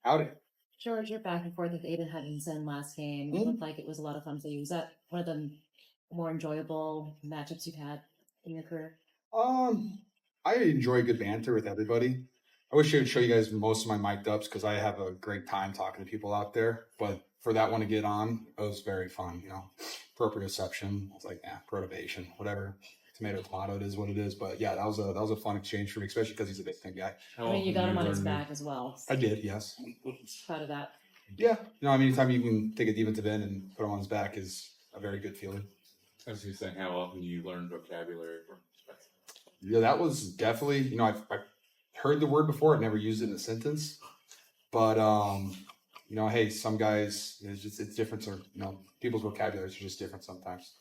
Howdy. George, you're back and forth with Aiden Hutchinson last game. It looked like it was a lot of fun for you. Was that one of the more enjoyable matchups you've had in your career? I enjoy good banter with everybody. I wish I could show you guys most of my mic'd ups because I have a great time talking to people out there. But for that one to get on, it was very fun. Proprioception. I was like, perturbation, whatever. Tomato, it is what it is. But yeah, that was a fun exchange for me, especially because he's a big thin guy. I mean, you got him on his back as well. I did, yes. Proud of that. Yeah, anytime you can take a defensive end and put him on his back is a very good feeling. As you saying, how often do you learn vocabulary from? Yeah, that was definitely, I've heard the word before. I've never used it in a sentence. But, hey, some guys, it's different. So, people's vocabularies are just different sometimes.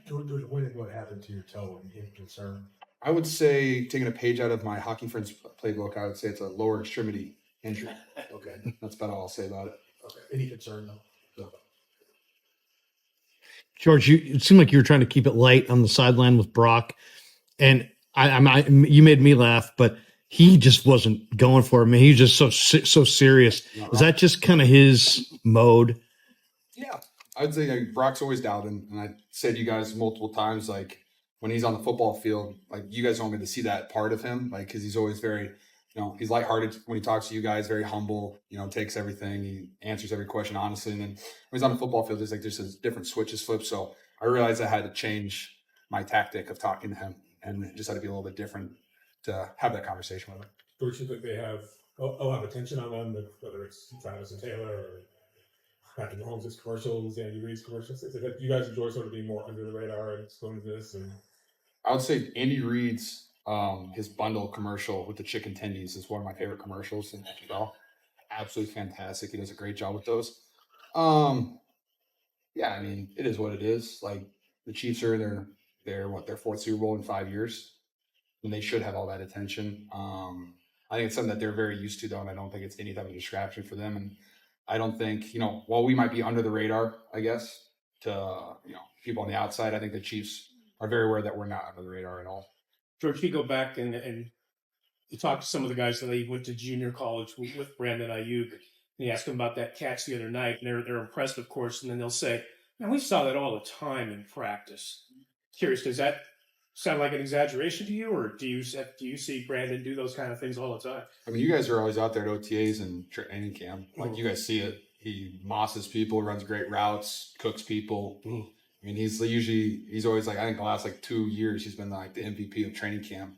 What happened to your toe in concern? I would say, taking a page out of my hockey friend's playbook, I would say it's a lower extremity injury. Okay. That's about all I'll say about it. Okay. Any concern, though? George, it seemed like you were trying to keep it light on the sideline with Brock, and you made me laugh, but he just wasn't going for it. I mean, he was just so serious. Is that just kind of his mode? Yeah, I'd say Brock's always doubting, and I said to you guys multiple times, like when he's on the football field, like you guys don't get to see that part of him, like because he's always very, he's lighthearted when he talks to you guys, very humble, takes everything, he answers every question honestly, and then when he's on the football field, there's a different switches flip. So I realized I had to change my tactic of talking to him, and it just had to be a little bit different to have that conversation with him. Do you think they have a lot of attention on them, whether it's Travis and Taylor or Patrick Mahomes' commercials, Andy Reid's commercials? Is it that you guys enjoy sort of being more under the radar and exposing this? And I would say Andy Reid's his bundle commercial with the chicken tendies is one of my favorite commercials in the NFL. Absolutely fantastic. He does a great job with those. Yeah, I mean, it is what it is. Like the Chiefs are in their fourth Super Bowl in 5 years, and they should have all that attention. I think it's something that they're very used to, though, and I don't think it's any type of distraction for them. And I don't think, while we might be under the radar, I guess, to people on the outside, I think the Chiefs are very aware that we're not under the radar at all. George, if you go back and you talk to some of the guys that they went to junior college with Brandon Aiyuk, and you ask them about that catch the other night, and they're impressed, of course, and then they'll say, "Man, we saw that all the time in practice." Curious, does that sound like an exaggeration to you, or do you see Brandon do those kind of things all the time? I mean, you guys are always out there at OTAs and training camp. Like, you guys see it. He mosses people, runs great routes, cooks people. I mean, he's always like, I think the last 2 years, he's been like the MVP of training camp.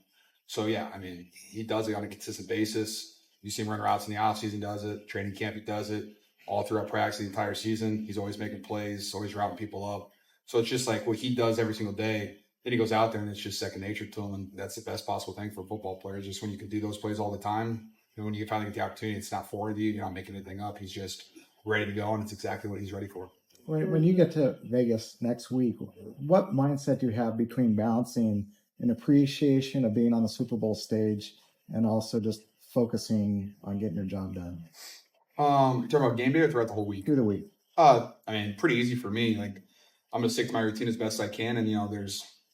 So yeah, I mean, he does it on a consistent basis. You see him run routes in the offseason, he does it. Training camp, he does it. All throughout practice the entire season, he's always making plays, always routing people up. So it's just like what he does every single day. Then he goes out there and it's just second nature to him. And that's the best possible thing for football players, just when you can do those plays all the time. And when you finally get the opportunity, it's not for you. You're not making anything up. He's just ready to go, and it's exactly what he's ready for. When you get to Vegas next week, what mindset do you have between balancing an appreciation of being on the Super Bowl stage and also just focusing on getting your job done? You're talking about game day or throughout the whole week? Through the week. I mean, pretty easy for me. Like, I'm gonna stick to my routine as best I can, and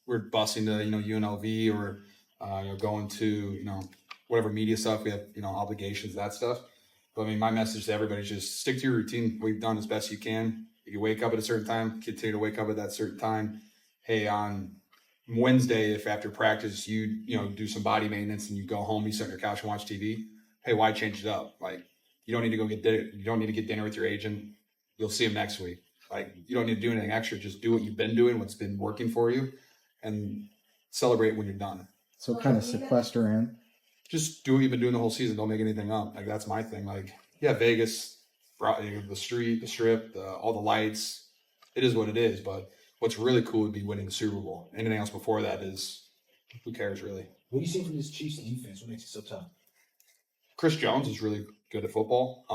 we're busing to UNLV or going to whatever media stuff we have, obligations, that stuff. But I mean, my message to everybody is just stick to your routine. What you've done as best you can. If you wake up at a certain time, continue to wake up at that certain time. Hey, on Wednesday, if after practice you do some body maintenance and you go home, you sit on your couch and watch TV. Hey, why change it up? Like, you don't need to go get dinner. You don't need to get dinner with your agent. You'll see him next week. Like, you don't need to do anything extra. Just do what you've been doing, what's been working for you, and celebrate when you're done. So kind of sequester in. Just do what you've been doing the whole season. Don't make anything up. Like, that's my thing. Like, yeah, Vegas, the street, the strip, all the lights. It is what it is. But what's really cool would be winning the Super Bowl. Anything else before that is, who cares, really? What do you see from this Chiefs defense? What makes it so tough? Chris Jones is really good at football.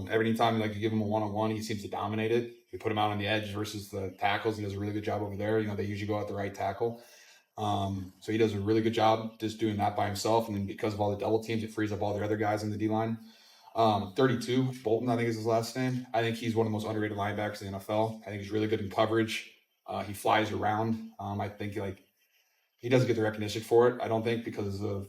Every time you give him a one-on-one, he seems to dominate it. You put him out on the edge versus the tackles. He does a really good job over there. They usually go out the right tackle. So he does a really good job just doing that by himself. And then because of all the double teams, it frees up all the other guys in the D-line. 32, Bolton, I think is his last name. I think he's one of the most underrated linebackers in the NFL. I think he's really good in coverage. He flies around. I think he doesn't get the recognition for it, I don't think, because of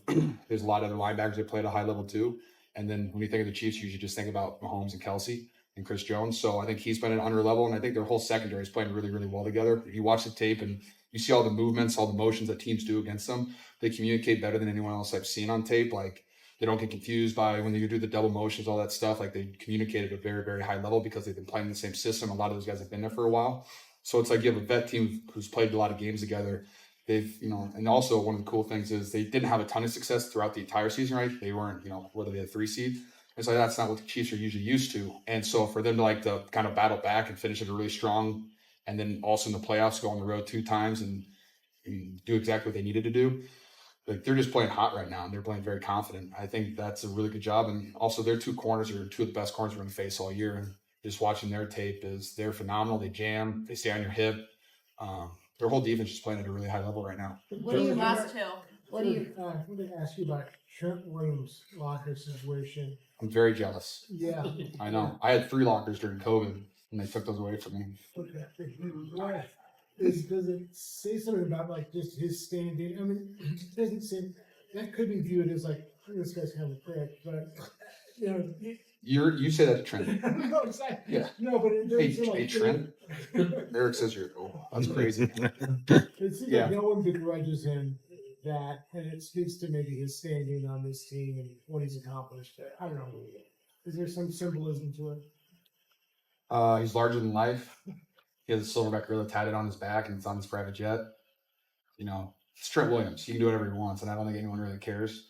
there's a lot of other linebackers that play at a high level too. And then when you think of the Chiefs, you usually just think about Mahomes and Kelsey and Chris Jones. So I think he's been an under level, and I think their whole secondary is playing really, really well together. If you watch the tape and you see all the movements, all the motions that teams do against them, they communicate better than anyone else I've seen on tape. Like, they don't get confused by when you do the double motions, all that stuff. Like, they communicate at a very, very high level because they've been playing the same system. A lot of those guys have been there for a while. So it's like you have a vet team who's played a lot of games together. They've, and also one of the cool things is they didn't have a ton of success throughout the entire season, right? They weren't, whether they had 3 seed. And so that's not what the Chiefs are usually used to. And so for them to kind of battle back and finish it really strong, and then also in the playoffs go on the road 2 times and do exactly what they needed to do, like, they're just playing hot right now, and they're playing very confident. I think that's a really good job. And also their 2 corners are 2 of the best corners we're going to face all year. And just watching their tape they're phenomenal. They jam, they stay on your hip. Their whole defense is playing at a really high level right now. What do you last 2? What do you? I'm going to ask you about Trent Williams' locker situation. I'm very jealous. Yeah. I know. I had 3 lockers during COVID, and they took those away from me. Okay. Why? Does it say something about like just his standing? I mean, it doesn't seem that could be viewed as like this guy's kind of a prick, but You say that to Trent. no, exactly. Yeah. No, but it doesn't seem Hey, like Trent. Eric says that's crazy. It seems Yeah. like no one begrudges him that, and it speaks to maybe his standing on this team and what he's accomplished. I don't know. Is there some symbolism to it? He's larger than life. He has a silverback gorilla tatted on his back, and it's on his private jet. It's Trent Williams. He can do whatever he wants, and I don't think anyone really cares.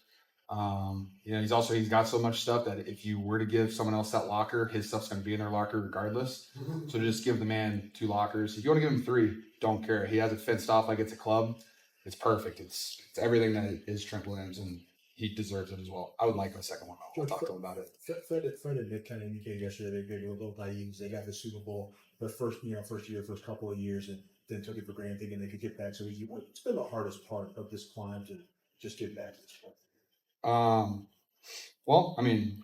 He's got so much stuff that if you were to give someone else that locker, his stuff's going to be in their locker regardless. So just give the man 2 lockers. If you want to give him 3, don't care. He has it fenced off like it's a club. It's perfect. It's everything that is Trent Williams, and he deserves it as well. I would like a second one. I'll talk to him about it. Fred and Nick kind of indicated yesterday they were a little naive. They got the Super Bowl the first couple of years, and then took it for granted thinking they could get back so easy. What's been the hardest part of this climb to just get back to this point? Well, I mean,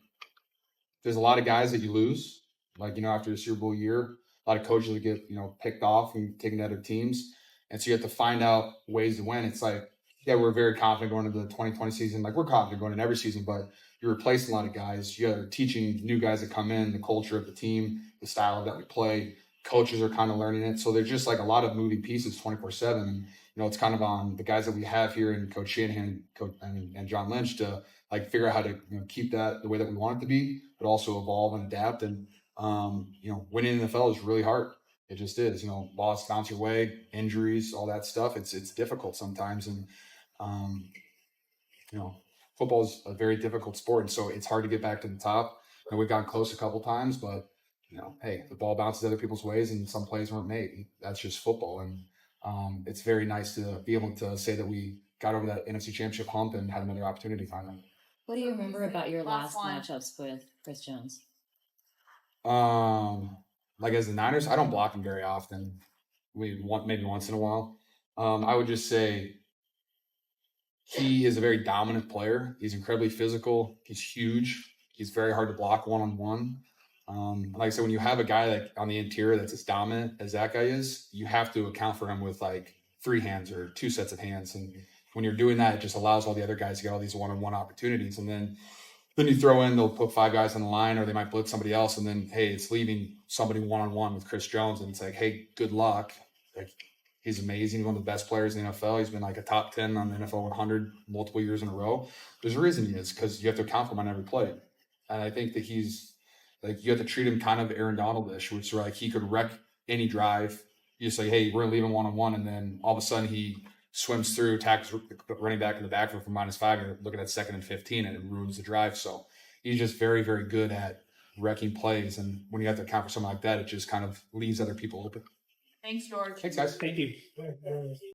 there's a lot of guys that you lose, like, after the Super Bowl year, a lot of coaches that get, picked off and taken to other teams. And so you have to find out ways to win. It's like, yeah, we're very confident going into the 2020 season. Like, we're confident going in every season, but you're replacing a lot of guys. You're teaching new guys that come in, the culture of the team, the style that we play. Coaches are kind of learning it. So there's just like a lot of moving pieces 24/7. And, it's kind of on the guys that we have here and Coach Shanahan and John Lynch to like figure out how to keep that the way that we want it to be, but also evolve and adapt. And, winning in the NFL is really hard. It just is, loss bounce your way, injuries, all that stuff. It's difficult sometimes. And, football is a very difficult sport. And so it's hard to get back to the top. And we've gotten close a couple times, but, hey, the ball bounces other people's ways and some plays weren't made. That's just football. And it's very nice to be able to say that we got over that NFC Championship hump and had another opportunity finally. What do you remember about your last Last one. matchups with Chris Jones? Like as the Niners, I don't block him very often. Maybe once in a while. I would just say he is a very dominant player. He's incredibly physical. He's huge. He's very hard to block one-on-one. Like I said, when you have a guy like on the interior that's as dominant as that guy is, you have to account for him with like 3 hands or 2 sets of hands. And when you're doing that, it just allows all the other guys to get all these one-on-one opportunities. And then you throw in, they'll put 5 guys on the line, or they might blitz somebody else. And then, hey, it's leaving somebody one-on-one with Chris Jones. And it's like, hey, good luck. Like, he's amazing. He's one of the best players in the NFL. He's been like a top 10 on the NFL 100 multiple years in a row. There's a reason he is, because you have to account for him on every play. And I think that he's like, you have to treat him kind of Aaron Donald-ish, which is like he could wreck any drive. You just say, hey, we're going to leave him one-on-one. And then all of a sudden he swims through, tackles the running back in the backfield for -5. You're looking at 2nd and 15, and it ruins the drive. So he's just very, very good at wrecking plays. And when you have to account for something like that, it just kind of leaves other people open. Thanks, George. Thanks, guys. Thank you.